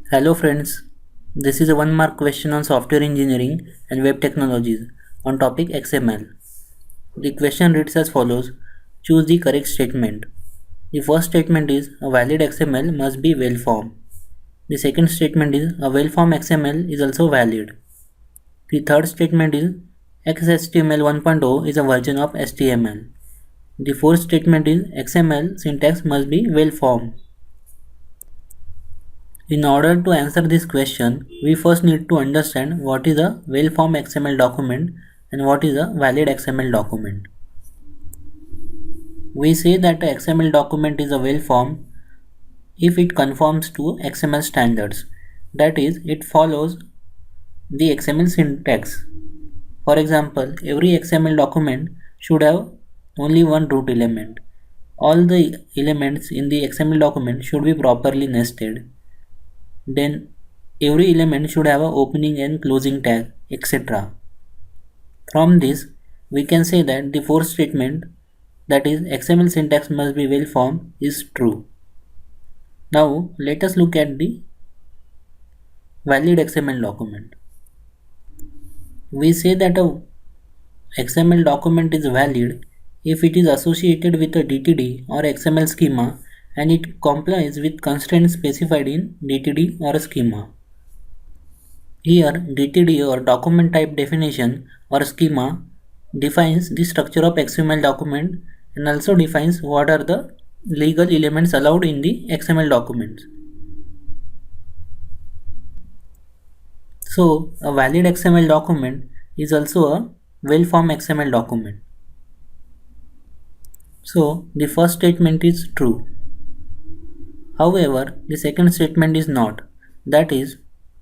Hello friends, this is a one mark question on software engineering and web technologies on topic XML. The question reads as follows: choose the correct statement. The first statement is a valid XML must be well formed. The second statement is a well formed XML is also valid. The third statement is XHTML 1.0 is a version of HTML. The fourth statement is XML syntax must be well formed. In order to answer this question, we first need to understand what is a well-formed XML document and what is a valid XML document. We say that a XML document is a well-formed if it conforms to XML standards. That is, it follows the XML syntax. For example, every XML document should have only one root element. All the elements in the XML document should be properly nested. Then every element should have an opening and closing tag, etc. From this, we can say that the fourth statement, that is XML syntax must be well formed, is true. Now let us look at the valid XML document. We say that a XML document is valid if it is associated with a DTD or XML schema and it complies with constraints specified in DTD or schema. Here, DTD or document type definition or schema defines the structure of XML document and also defines what are the legal elements allowed in the XML documents. So, a valid XML document is also a well-formed XML document. So, the first statement is true. However, the second statement is not. That is,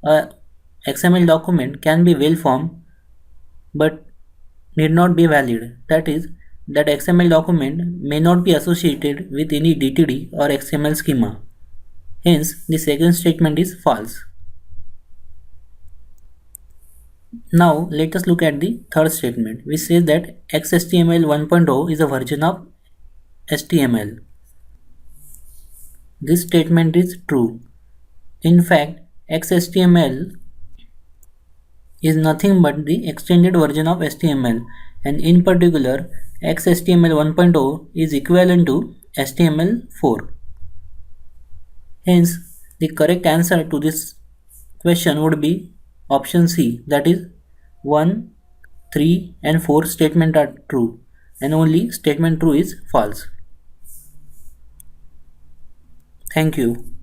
a XML document can be well-formed but need not be valid. That is, that XML document may not be associated with any DTD or XML schema. Hence, the second statement is false. Now, let us look at the third statement, which says that XHTML 1.0 is a version of HTML. This statement is true. In fact, XHTML is nothing but the extended version of HTML, and in particular XHTML 1.0 is equivalent to HTML4. Hence, the correct answer to this question would be option C, that is 1, 3 and 4 statement are true and only statement 2 is false. Thank you.